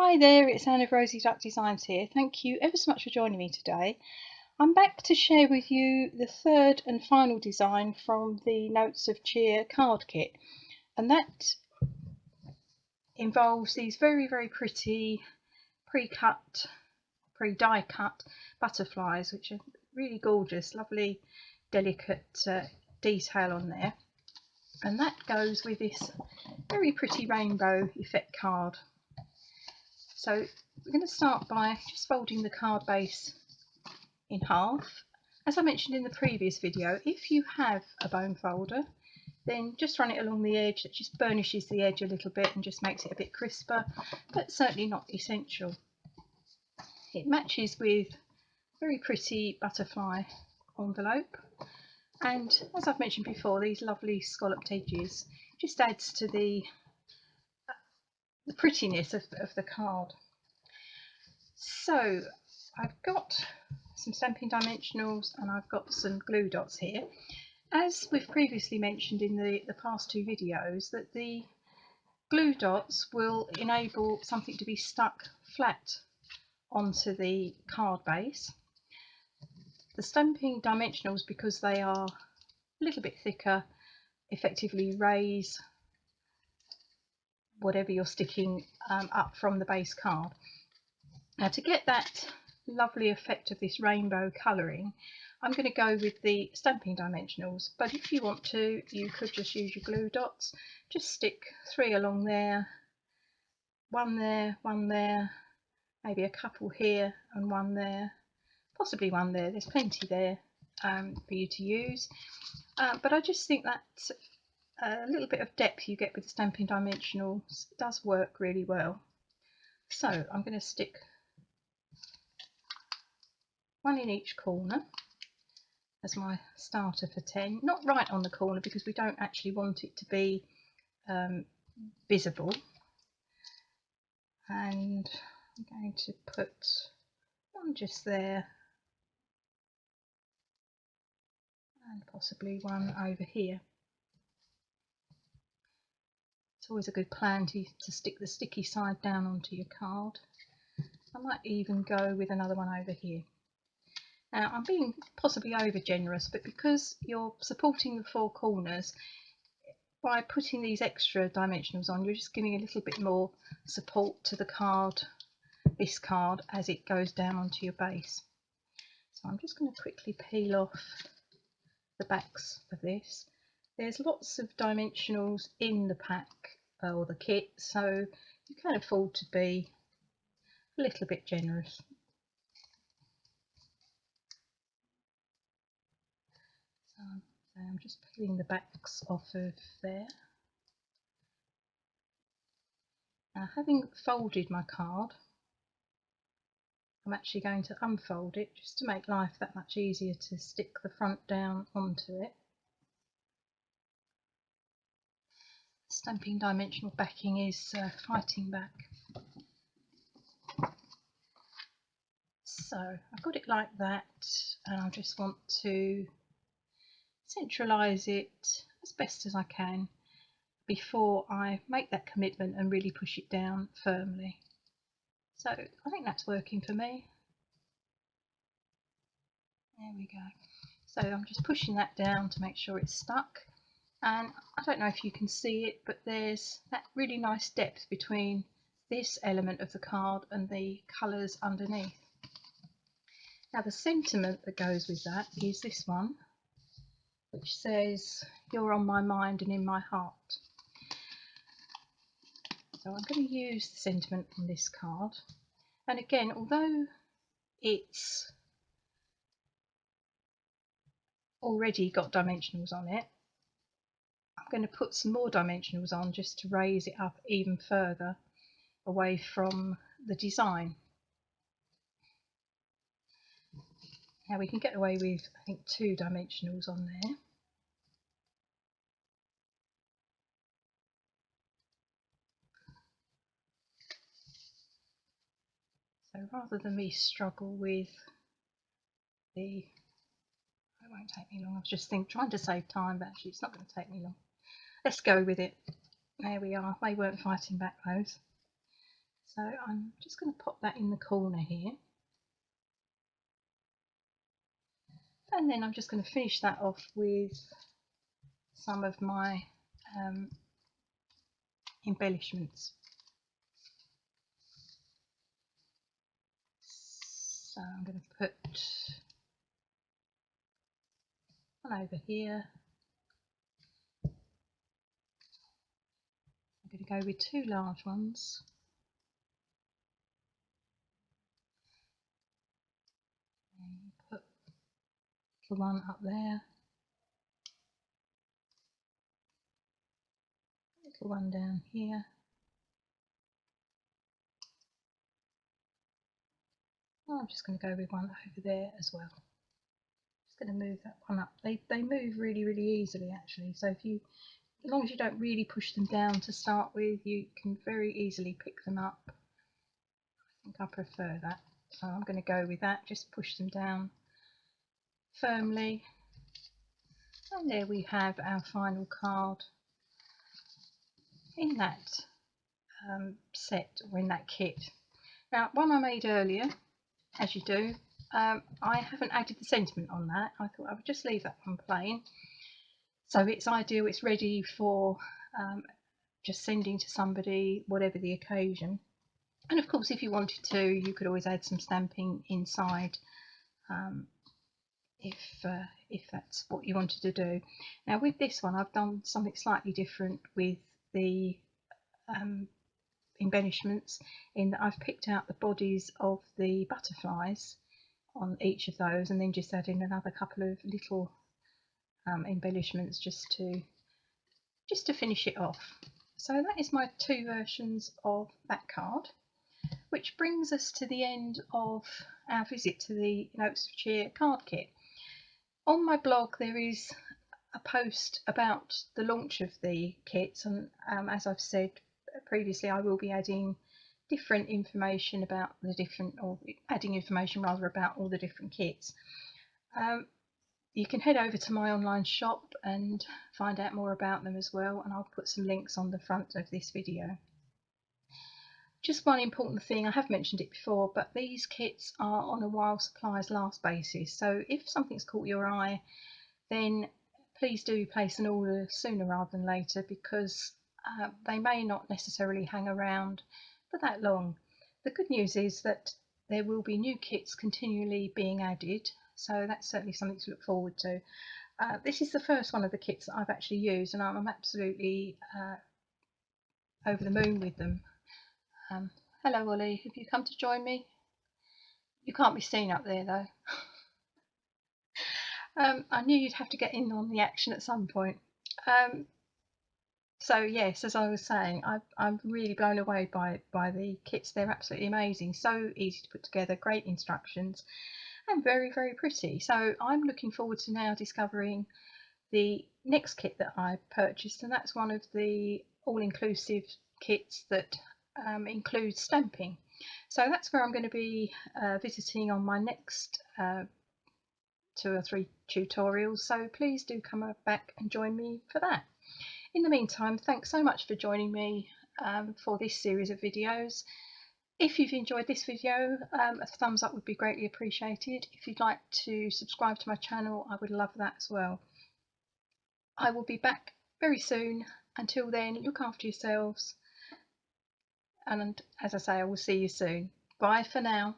Hi there, it's Anne of Rosie Duck Designs here. Thank you ever so much for joining me today. I'm back to share with you the third and final design from the Notes of Cheer card kit, and that involves these very pretty die cut butterflies, which are really gorgeous, lovely delicate detail on there, and that goes with this very pretty rainbow effect card. So we're going to start by just folding the card base in half. As I mentioned in the previous video, if you have a bone folder, then just run it along the edge. That just burnishes the edge a little bit and just makes it a bit crisper, but certainly not essential. It matches with very pretty butterfly envelope, and as I've mentioned before, these lovely scalloped edges just adds to the prettiness of the card. So I've got some stamping dimensionals and I've got some glue dots here. As we've previously mentioned in the past two videos, that the glue dots will enable something to be stuck flat onto the card base. The stamping dimensionals, because they are a little bit thicker, effectively raise whatever you're sticking up from the base card. Now, to get that lovely effect of this rainbow colouring, I'm going to go with the stamping dimensionals, but if you want to, you could just use your glue dots. Just stick 3 along there, one there, maybe a couple here and one there, possibly one there. There's plenty there for you to use, but I just think that a little bit of depth you get with the stamping dimensionals does work really well. So I'm going to stick one in each corner as my starter for 10, not right on the corner because we don't actually want it to be visible, and I'm going to put one just there and possibly one over here. It's always a good plan to stick the sticky side down onto your card. I might even go with another one over here. Now, I'm being possibly over generous, but because you're supporting the 4 corners, by putting these extra dimensionals on, you're just giving a little bit more support to the card, this card, as it goes down onto your base. So I'm just going to quickly peel off the backs of this. There's lots of dimensionals in the pack or the kit, so you can afford to be a little bit generous. So I'm just peeling the backs off of there. Now, having folded my card, I'm actually going to unfold it just to make life that much easier to stick the front down onto it. Stamping dimensional backing is fighting back. So I've got it like that, and I just want to centralise it as best as I can before I make that commitment and really push it down firmly. So I think that's working for me. There we go. So I'm just pushing that down to make sure it's stuck, and I don't know if you can see it, but there's that really nice depth between this element of the card and the colours underneath. Now, the sentiment that goes with that is this one, which says, "You're on my mind and in my heart." So I'm going to use the sentiment on this card, and again, although it's already got dimensionals on it, I'm going to put some more dimensionals on just to raise it up even further away from the design. Now, we can get away with, I think, 2 dimensionals on there. So rather than me struggle with it won't take me long. I was just trying to save time, but actually it's not going to take me long. Let's go with it. There we are. They weren't fighting back, those. So I'm just going to pop that in the corner here, and then I'm just going to finish that off with some of my embellishments. So I'm going to put one over here. I'm going to go with two large ones. And put the one up there. Little one down here. I'm just going to go with one over there as well. Just going to move that one up. They move really easily actually. So if you, as long as you don't really push them down to start with, you can very easily pick them up. I think I prefer that. So I'm going to go with that. Just push them down firmly. And there we have our final card in that set, or in that kit. Now, one I made earlier, as you do, I haven't added the sentiment on that. I thought I would just leave that one plain. So it's ideal, it's ready for just sending to somebody, whatever the occasion. And of course, if you wanted to, you could always add some stamping inside if that's what you wanted to do. Now with this one, I've done something slightly different with the embellishments, in that I've picked out the bodies of the butterflies on each of those, and then just add in another couple of little embellishments just to finish it off. So that is my two versions of that card, which brings us to the end of our visit to the Kerchief Card Kit. On my blog there is a post about the launch of the kits, and as I've said previously, I will be adding different information about the different, or adding information rather, about all the different kits. You can head over to my online shop and find out more about them as well, and I'll put some links on the front of this video. Just one important thing, I have mentioned it before, but these kits are on a while supplies last basis, so if something's caught your eye, then please do place an order sooner rather than later, because they may not necessarily hang around for that long. The good news is that there will be new kits continually being added, so that's certainly something to look forward to. This is the first one of the kits that I've actually used, and I'm absolutely over the moon with them. Hello Ollie, have you come to join me? You can't be seen up there though. I knew you'd have to get in on the action at some point. So yes, as I was saying, I'm really blown away by the kits. They're absolutely amazing, so easy to put together, great instructions, and very pretty. So I'm looking forward to now discovering the next kit that I purchased, and that's one of the all-inclusive kits that includes stamping. So that's where I'm going to be visiting on my next 2 or 3 tutorials, so please do come back and join me for that. In the meantime, thanks so much for joining me for this series of videos. If you've enjoyed this video, a thumbs up would be greatly appreciated. If you'd like to subscribe to my channel, I would love that as well. I will be back very soon. Until then, look after yourselves, and as I say, I will see you soon. Bye for now.